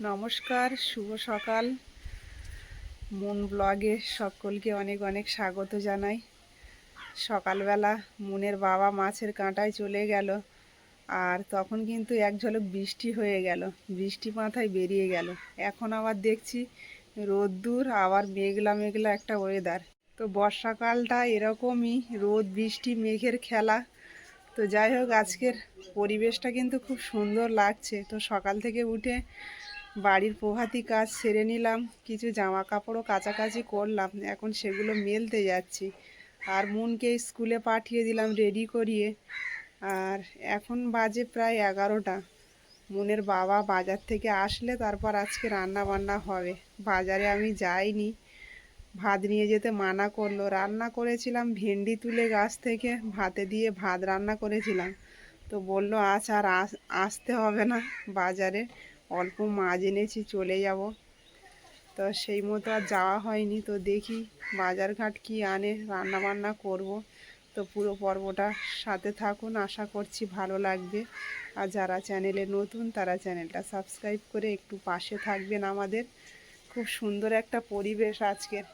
নমস্কার, শুভ সকাল। মুন ব্লগে সকলকে অনেক অনেক স্বাগত জানাই। সকালবেলা মুনের বাবা মাছের কাঁটায় চলে গেল, আর তখন কিন্তু এক ঝলক বৃষ্টি হয়ে গেল, বৃষ্টি মাথায় বেরিয়ে গেল। এখন আবার দেখছি রোদ্দুর, আবার মেঘলা মেঘলা একটা ওয়েদার। তো বর্ষাকালটা এরকমই, রোদ বৃষ্টি মেঘের খেলা। তো যাই হোক, আজকের পরিবেশটা কিন্তু খুব সুন্দর লাগছে। তো সকাল থেকে উঠে বাড়ির প্রভাতী কাজ সেরে নিলাম, কিছু জামা কাপড়ও কাচাকাচি করলাম, এখন সেগুলো মেলতে যাচ্ছি। আর মুনকে স্কুলে পাঠিয়ে দিলাম রেডি করিয়ে। আর এখন বাজে প্রায় 11টা। মুনের বাবা বাজার থেকে আসলে তারপর আজকে রান্না বান্না হবে। বাজারে আমি যাইনি, ভাত নিয়ে যেতে মানা করলো। রান্না করেছিলাম ভেন্ডি তুলে গাছ থেকে, ভাতে দিয়ে ভাত রান্না করেছিলাম। তো বললো আচ্ছা আর আসতে হবে না বাজারে, অল্প মাছ এনেছি, চলে যাব। তো সেই মতো আর যাওয়া হয়নি। তো দেখি বাজারঘাট কি আনে, রান্না বান্না করব। তো পুরো পর্বটা সাথে থাকুন, আশা করছি ভালো লাগবে। আর যারা চ্যানেলে নতুন তারা চ্যানেলটা সাবস্ক্রাইব করে একটু পাশে থাকবেন আমাদের। খুব সুন্দর একটা পরিবেশ আজকের,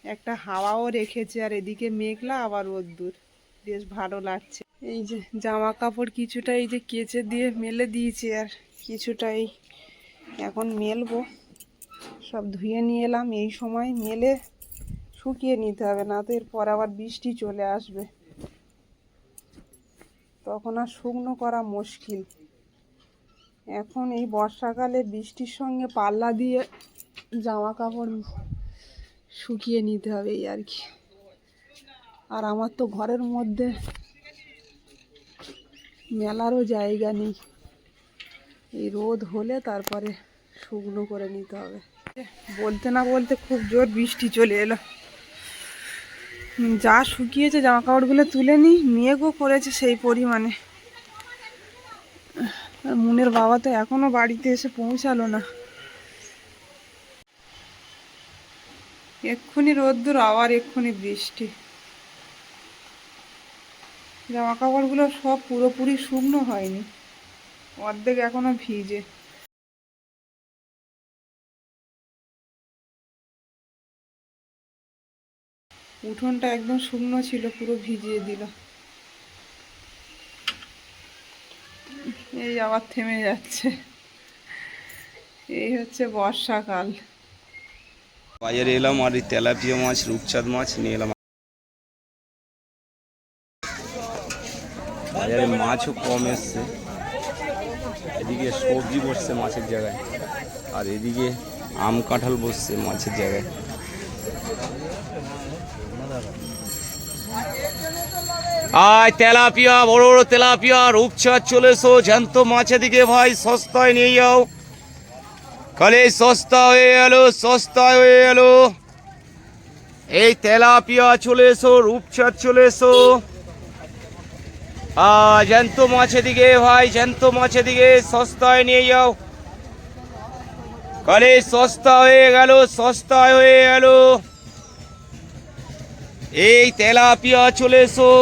একটা হাওয়াও রেখেছে, আর এদিকে মেঘলা আবার রোদ্দুর, বেশ ভালো লাগছে। এই যে জামা কাপড় কিছুটা এই যে কেচে দিয়ে মেলে দিয়েছি, আর কিছুটাই এখন মেলবো। সব ধুয়ে নিয়ে এলাম, এই সময় মেলে শুকিয়ে নিতে হবে, না তো এরপর আবার বৃষ্টি চলে আসবে, তখন আর শুকনো করা মুশকিল। এখন এই বর্ষাকালে বৃষ্টির সঙ্গে পাল্লা দিয়ে জামা কাপড় শুকিয়ে নিতে হবে, এই আর কি। আর আমার তো ঘরের মধ্যে মেলারও জায়গা নেই, এই রোদ হলে তারপরে শুকনো করে নিতে হবে। বলতে না বলতে খুব জোর বৃষ্টি চলে এলো। যা শুকিয়েছে জামা কাপড়গুলো তুলে নিই, মেঘও করেছে সেই পরিমাণে। আর মুনের বাবা তো এখনো বাড়িতে এসে পৌঁছালো না। এক্ষুনি রোদ্দুর, আবার এক্ষুনি বৃষ্টি। জামা কাপড়গুলো সব পুরোপুরি শুকনো হয়নি, অর্ধেক এখনো ভিজে। উঠোনটা একদম শুকনো ছিল, পুরো ভিজিয়ে দিল। এই আবার থেমে যাচ্ছে, এই হচ্ছে বর্ষাকাল। বাজারে এলাম আর এই তেলাপিয়া মাছ, রূপচাঁদ মাছ নিয়ে এলাম। বাজারে মাছও কম এসছে, এদিকে সবজি বসছে মাছের জায়গায়, আর এদিকে আম কাঁঠাল বসছে মাছের জায়গায়। আয় তেলাপিয়া, বড় বড় তেলাপিয়া, রূপচাঁদ চলে এসো। জ্যান্ত মাছ এদিকে ভাই সস্তায় নিয়ে যাও, খালি সস্তা হয়ে এলো, সস্তায় হয়ে এলো। এই তেলাপিয়া চলে এসো, রূপচাঁদ চলে এসো। জ্যান্ত মাছ এদিকে ভাই, জ্যান্ত মাছ এদিকে সস্তায় নিয়ে যাও, খালি সস্তা হয়ে গেল, সস্তা হয়ে গেল। এই তেলাপিয়া চলে এসো,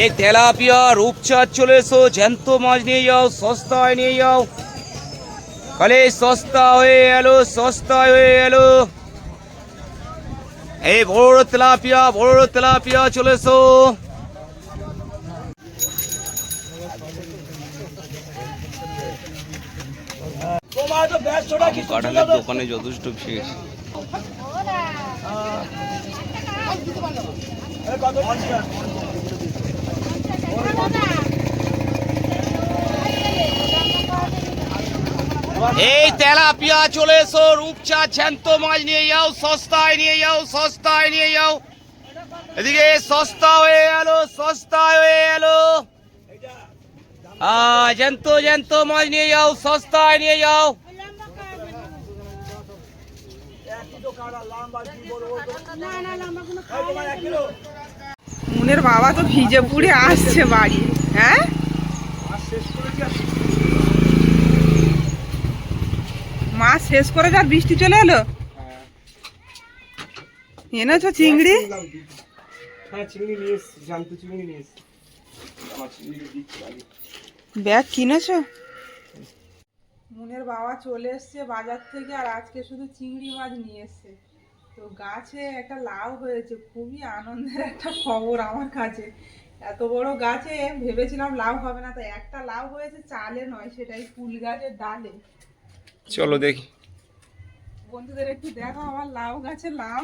এই তেলাপিয়া রূপচাঁদ চলে এসো, জ্যান্ত মাছ নিয়ে যাও, সস্তায় নিয়ে যাও, খালি সস্তা হয়ে গেল, সস্তা হয়ে গেল। এই বড় তেলাপিয়া, বড় তেলাপিয়া চলে এসো। কাঁঠালের দোকানে যথেষ্ট ভিড়। এই তেলাপিয়া চলে এসো, রূপচাঁদ জ্যান্ত মাছ নিয়ে যাও, সস্তায় নিয়ে যাও, সস্তায় নিয়ে যাও। এদিকে সস্তা হয়ে গেল, সস্তা হয়ে গেল। জ্যান্ত জ্যান্ত মাছ নিয়ে যাও, সস্তায় নিয়ে যাও। মুনের বাবা তো ভিজে পুড়ে আসছে বাড়ি। হ্যাঁ, মাছ শেষ করে যার বৃষ্টি চলে এলো। এনেছো চিংড়ি? হ্যাঁ চিংড়ি নিয়ে এসছি, জ্যান্ত চিংড়ি নিয়ে এসছি। ব্যাগ কিনেছো? মুনের বাবা চলে এসছে বাজার থেকে, আর আজকে শুধু চিংড়ি মাছ নিয়ে এসছে। তো গাছে একটা লাউ হয়েছে, খুবই আনন্দের একটা খবর আমার কাছে। এত বড় গাছে ভেবেছিলাম লাউ হবে না, তো একটা লাউ হয়েছে, চালে নয়, সেটাই ফুল গাছের ডালে। চলো দেখি। বন্ধুদের একটু দেখো আমার লাউ গাছে লাউ।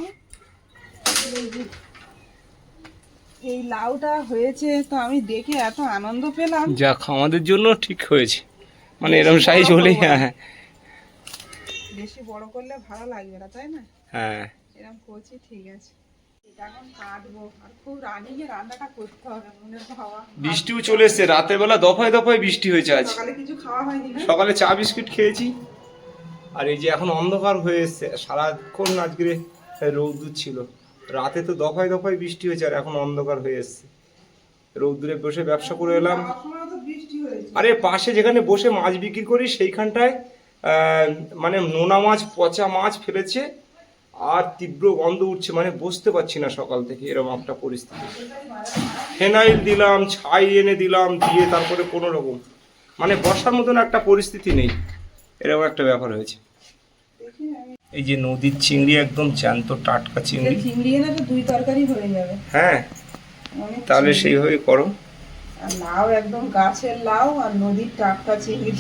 এই লাউটা হয়েছে, তো আমি দেখে এত আনন্দ পেলাম। যাক, আমাদের জন্য ঠিক হয়েছে, মানে এরকম বেশি সাইজ বড় হলেই। করবো না। হ্যাঁ বেশি বড় করলে ভালো লাগবে না, তাই না? হ্যাঁ। এরকম করছি, ঠিক আছে। এটা এখন কাটবো, আর খুব রানিংয়ে রান্নাটা করতে হবে। মনের ভাবা বৃষ্টিও চলে এসছে, রাতের বেলা দফায় দফায় বৃষ্টি হয়েছে আজ। সকালে কিছু খাওয়া হয়নি না? সকালে চা বিস্কিট খেয়েছি, আর এই যে এখন অন্ধকার হয়ে এসছে। সারাক্ষণ আজকে রৌদ্র ছিল, রাতে তো দফায় দফায় বৃষ্টি হয়েছে, আর এখন অন্ধকার হয়ে এসছে। রৌদ্রে বসে ব্যবসা করে এলাম। যাওয়ার সময় তো বৃষ্টি হয়েছে। আরে পাশে যেখানে বসে মাছ বিক্রি করি সেইখানটায় মানে নোনা মাছ, পচা মাছ ফেলেছে, আর তীব্র গন্ধ উঠছে, মানে বসতে পারছি না সকাল থেকে, এরকম একটা পরিস্থিতি। ফেনাইল দিলাম, ছাই এনে দিলাম, দিয়ে তারপরে কোনো রকম মানে বসার মতন একটা পরিস্থিতি নেই, এরকম একটা ব্যাপার হয়েছে। দেখি আমি এই যে নদীর চিংড়ি, একদম জ্যান্ত টাটকা চিংড়ি। চিংড়ি এনে তো 2 তরকারি হয়ে যাবে। হ্যাঁ, অনেক তাহলে চিংড়ি। সেইভাবে করো। আর লাউ একদম গাছের লাউ, আর নদীর টাটকা চিংড়ি।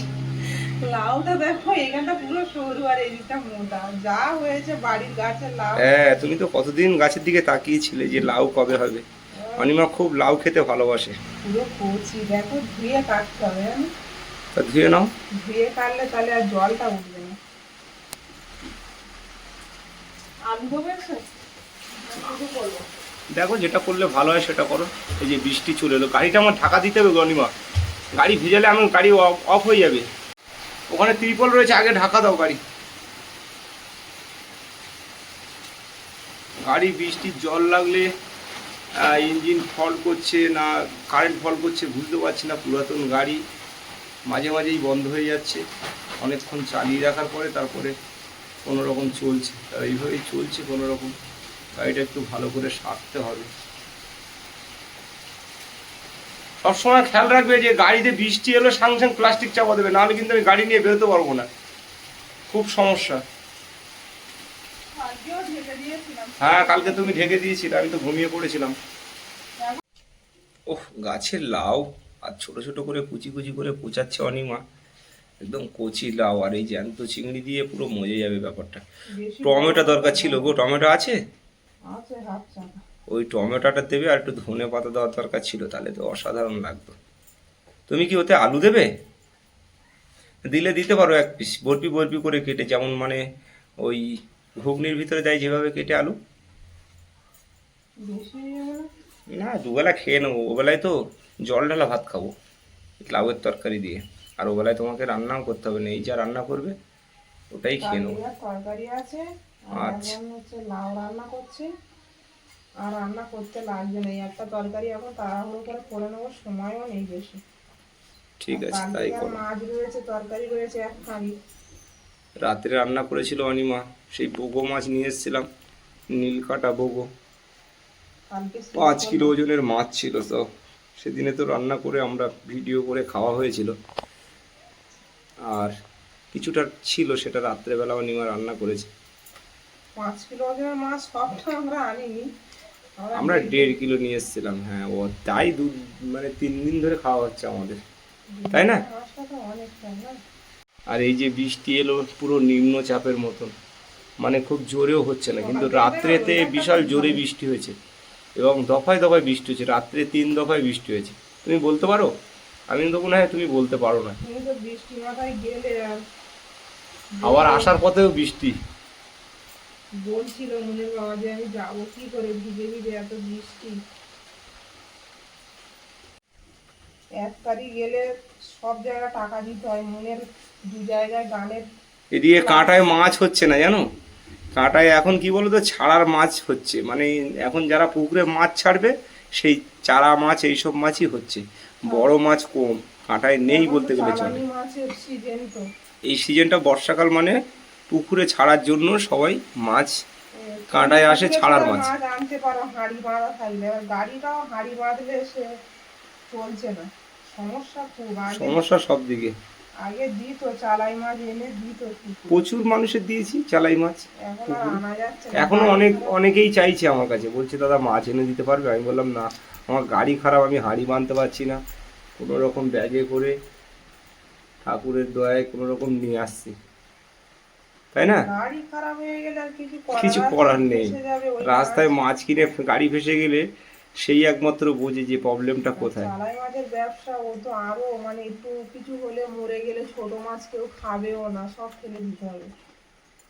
লাউটা দেখো, এখানটা পুরো সরু আর এদিকটা মোটা। যা হয়েছে বাড়ির গাছের লাউ। হ্যাঁ, তুমি তো কতদিন গাছের দিকে তাকিয়েছিলে যে লাউ কবে হবে। অনিমা খুব লাউ খেতে ভালোবাসে। পুরো কচি, দেখো ধুয়ে কাটতে হবে, জানো? তা ধুয়ে নাও। ধুয়ে কাটলে তাহলে আর জলটা উঠবে না। আলু দেবো একসাথে? না শুধু করবো? দেখো যেটা করলে ভালো হয় সেটা করো। এই যে বৃষ্টি চলে এলো, গাড়িটা আমার ঢাকা দিতে হবে গো অনিমা। গাড়ি ভিজালে আমার গাড়ি অফ হয়ে যাবে। ওখানে ত্রিপল রয়েছে, আগে ঢাকা দাও গাড়ি। গাড়ি বৃষ্টির জল লাগলে ইঞ্জিন ফল্ট করছে না কারেন্ট ফল্ট করছে বুঝতে পারছি না। পুরাতন গাড়ি, মাঝে মাঝেই বন্ধ হয়ে যাচ্ছে, অনেকক্ষণ চালিয়ে রাখার পরে তারপরে কোনো রকম চলছে। আর এইভাবেই চলছে কোনো রকম। গাড়িটা একটু ভালো করে সারতে হবে। সবসময় খেয়াল রাখবে যে গাড়িতে বৃষ্টি এলো সঙ্গে সঙ্গে প্লাস্টিক চাপা দেবে, নাহলে কিন্তু আমি গাড়ি নিয়ে বেরোতে পারবো না, খুব সমস্যা। আজকেও ঢেকে দিয়েছিলাম। হ্যাঁ, কালকে তুমি ঢেকে দিয়েছিলে, আমি তো ঘুমিয়ে পড়েছিলাম। ওহ, গাছের লাউ, আর ছোট ছোট করে কুচি কুচি করে কুচাচ্ছে অনিমা, একদম কচি লাউ, আর এই জ্যান্ত চিংড়ি দিয়ে পুরো মজে যাবে ব্যাপারটা। বেশি টমেটো দরকার ছিল গো, টমেটো আছে? আছে হাফ চাকা। ওই টমেটোটা দেবে, আর একটু ধনে পাতা দেওয়ার দরকার ছিল, তাহলে তো অসাধারণ লাগতো। তুমি কি ওতে আলু দেবে? দিলে দিতে পারো, 1 পিস বরপি বরপি করে কেটে, যেমন মানে ওই ঘুগনির ভিতরে দেয় যেভাবে কেটে আলু। বেশি হয়ে যাবে না? না, দুবেলা খেয়ে নেবো, ওবেলায় তো জল ঢালা ভাত খাবো লাউয়ের তরকারি দিয়ে, আর ওবেলায় তোমাকে রান্নাও করতে হবে না, এই যা রান্না করবে ওটাই খেয়ে নেবো। কালিয়ার তরকারি আছে, আর আচ্ছা। এখন হচ্ছে লাউ রান্না করছে। আর রান্না করতে লাগবে না, এই একটা তরকারি এখন তাড়াহুড়ো করে নেবো, সময়ও নেই বেশি। ঠিক আর আছে, তাই কালকে আর করো। মাছ রয়েছে, তরকারি রয়েছে 1 হাঁড়ি। রাত্রে রান্না করেছিল অনিমা, সেই বগো মাছ নিয়ে এসেছিলাম, নীলকাটা বগো, কালকে 5 কিলো ওজনের মাছ ছিল। তো সেদিনে তো রান্না করে আমরা ভিডিও করে খাওয়া হয়েছিল, আর কিছুটা ছিল সেটা রাত্রেবেলা অনিমা রান্না করেছে। 5 কিলো ওজনের মাছ সবটা আমরা আনিনি। আমরা 1.5 কিলো নিয়ে এসেছিলাম। হ্যাঁ, ও তাই মানে 3 দিন ধরে খাওয়া হচ্ছে আমাদের, তাই না? মাছটা তো অনেকটা না? আর এই যে বৃষ্টি এলো পুরো নিম্নচাপের মতন, মানে খুব জোরেও হচ্ছে না, কিন্তু রাত্রেতে বিশাল জোরে বৃষ্টি হয়েছে, এবং দফায় দফায় বৃষ্টি হয়েছে। রাত্রে 3 দফায় বৃষ্টি হয়েছে। তুমি বলতে পারো? আমি তো মনে হয় তুমি বলতে পারো না। তুমি তো বৃষ্টি মাথায় গেলে, আর আবার আসার পথেও বৃষ্টি। বলছিল মনের বাবা যে আমি যাবো কি করে, ভিজে ভিজে এত বৃষ্টি। 1 তারিখ গেলে সব জায়গায় টাকা দিতে হয়। মনের 2 জায়গায় গানের। এদিকে কাঁটায় মাছ হচ্ছে না জানো, কাঁটায় এখন কি বলতো ছাড়ার মাছ হচ্ছে, মানে এখন যারা পুকুরে মাছ ছাড়বে সেই চারা মাছ, এইসব মাছই হচ্ছে, বড় মাছ কম, কাঁটায় নেই বলতে গেলে চলে। চালানি মাছের সিজন তো। এই সিজনটা বর্ষাকাল, মানে পুকুরে ছাড়ার জন্য সবাই মাছ কাঁটায় আসে ছাড়ার মাছ। মাছ আনতে পারো, হাঁড়ি বাঁধা থাকলে। আর গাড়িটাও হাঁড়ি বাঁধলে সে চলছে না, সমস্যা খুব। আগে সমস্যা সব দিকে। আগে দিত চালাই মাছ এনে দিত পুকুরে। প্রচুর মানুষের দিয়েছি চালাই মাছ এখন আর পুকুরে। আনা যাচ্ছে না, এখনো গাড়ি খারাপ। অনেকেই চাইছে আমার কাছে, বলছে দাদা মাছ এনে দিতে পারবে? আমি বললাম না, আমার গাড়ি খারাপ, আমি হাঁড়ি বাঁধতে পারছি না, কোনো রকম ব্যাগে করে ঠাকুরের দয়ায় কোনো রকম নিয়ে আসছি, তাই না? গাড়ি খারাপ হয়ে গেলে আর কিছু কিছু করার করার আছে? নেই। ফেঁসে যাবে ওই রাস্তায় মাছ। মাছ কিনে গাড়ি ফেসে গেলে সেই একমাত্র বোঝে যে প্রবলেমটা আর কোথায়। চালাই মাছের ব্যবসা ও তো আরো, মানে একটু কিছু হলে মরে গেলে ছোট মাছ কেউ খাবেও না, সব ফেলে দিতে হবে,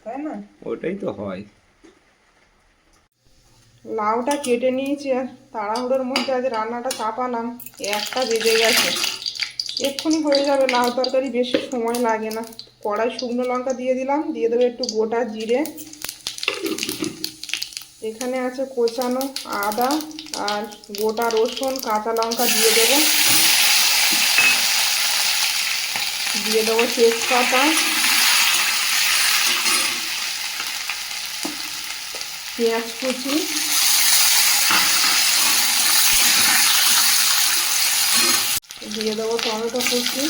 তাই না? ওটাই তো হয়। লাউটা কেটে নিয়েছি আর তাড়াহুড়োর মধ্যে আজ রান্নাটা চাপালাম, 1টা বেজে গেছে। এক্ষুনি হয়ে যাবে লাউ তরকারি, বেশি সময় লাগে না। কড়াই শুকনো লঙ্কা দিয়ে দিলাম, দিয়ে দেবো একটু গোটা জিরে, এখানে আছে কোচানো আদা আর গোটা রসুন কাঁচা লঙ্কা দিয়ে দেবো, দিয়ে দেবো তেজপাতা, পেঁয়াজ কুচি, দিয়ে দেবো টমেটো কুচি,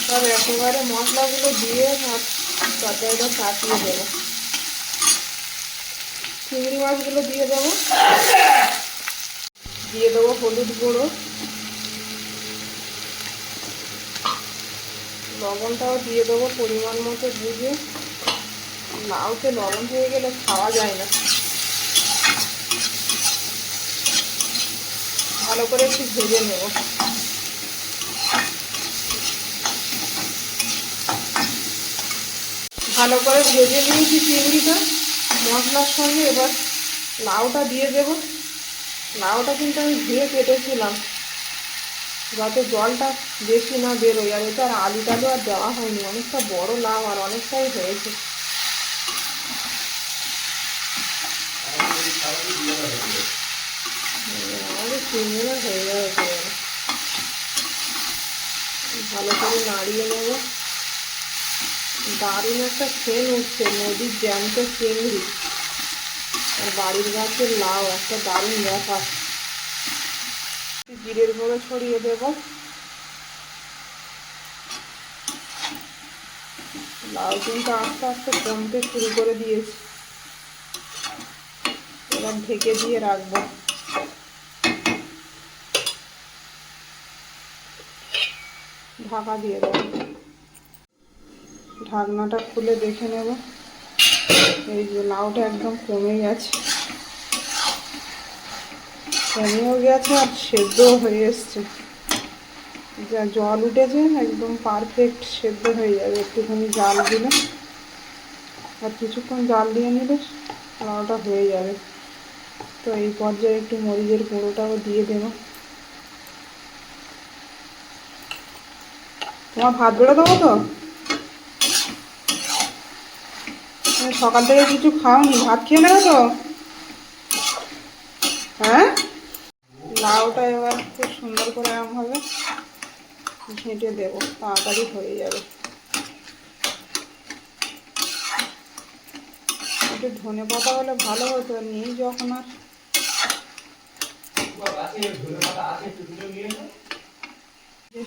সব একেবারে মশলাগুলো দিয়ে তরকারিটা চাপিয়ে দেবো। চিংড়ি মাছগুলো দিয়ে দেবো, দিয়ে দেবো হলুদ গুঁড়ো, লবণটাও দিয়ে দেবো পরিমাণ মতো বুঝে। লাউতে লবণ হয়ে গেলে খাওয়া যায় না। ভালো করে একটু ভেজে নেব। ভালো করে ভেজে নিয়েছি চিংড়িটা মশলার সঙ্গে। এবার লাউটা দিয়ে দেব। লাউটা কিন্তু আমি ধুয়ে কেটেছিলাম যাতে জলটা বেশি না বেরোয়। আর এটা আর আলু টালু আর দেওয়া হয়নি, অনেকটা বড় লাউ আর অনেকটাই হয়েছে। আমাদের চিংড়িটা হয়ে যাবে। ভালো করে নাড়িয়ে নেব। দারুণ একটা সেন্ট উঠছে, নদীর জ্যান্ত চিংড়ি আর বাড়ির গাছের লাউ, একটা দারুণ ব্যাপার। জিরের গুঁড়ো ছড়িয়ে দেব। লাউ কিন্তু আস্তে আস্তে কমতে শুরু করে দিয়েছে, এবার ঢেকে দিয়ে রাখবো। ঢাকা দিয়ে দেবো। ঢাকনাটা খুলে দেখে নেব। এই যে লাউটা একদম কমে গেছে, কমেও গেছে আর সেদ্ধও হয়ে এসছে। যা জল উঠেছে একদম পারফেক্ট সেদ্ধ হয়ে যাবে একটুখানি জাল দিলে। আর কিছুক্ষণ জাল দিয়ে নিলে লাউটা হয়ে যাবে। তো এই পর্যায়ে একটু মরিচের গুঁড়োটাও দিয়ে দেবো। তোমার ভাত বেড়ে দেবো তো? সকাল থেকে কিছু খাওনি, ভাত খেয়ে নেবে তো? হ্যাঁ, লাউটা এবার খুব সুন্দর করে এরমভাবে ঘেঁটে দেবো, তাড়াতাড়ি হয়ে যাবে। একটু ধনে পাতা হলে ভালো হতো, নেই যখন আর।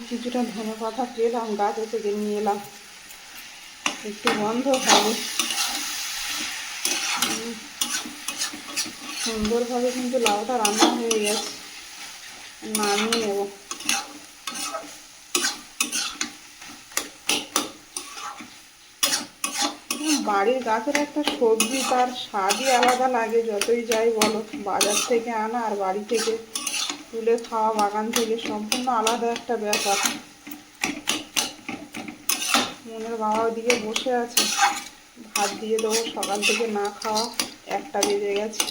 কিছুটা ধনে পাতা পেলাম গাছে থেকে, নিয়ে এলাম, একটু গন্ধ হবে। সুন্দরভাবে কিন্তু লাউটা রান্না হয়ে গেছে, নামিয়ে নেব। বাড়ির গাছের একটা সবজি, তার স্বাদই আলাদা লাগে যতই যাই বলো। বাজার থেকে আনা আর বাড়ি থেকে তুলে খাওয়া বাগান থেকে সম্পূর্ণ আলাদা একটা ব্যাপার। মনের বাবা ওদিকে বসে আছে, ভাত দিয়ে দেবো, সকাল থেকে না খাওয়া, 1টা বেজে গেছে।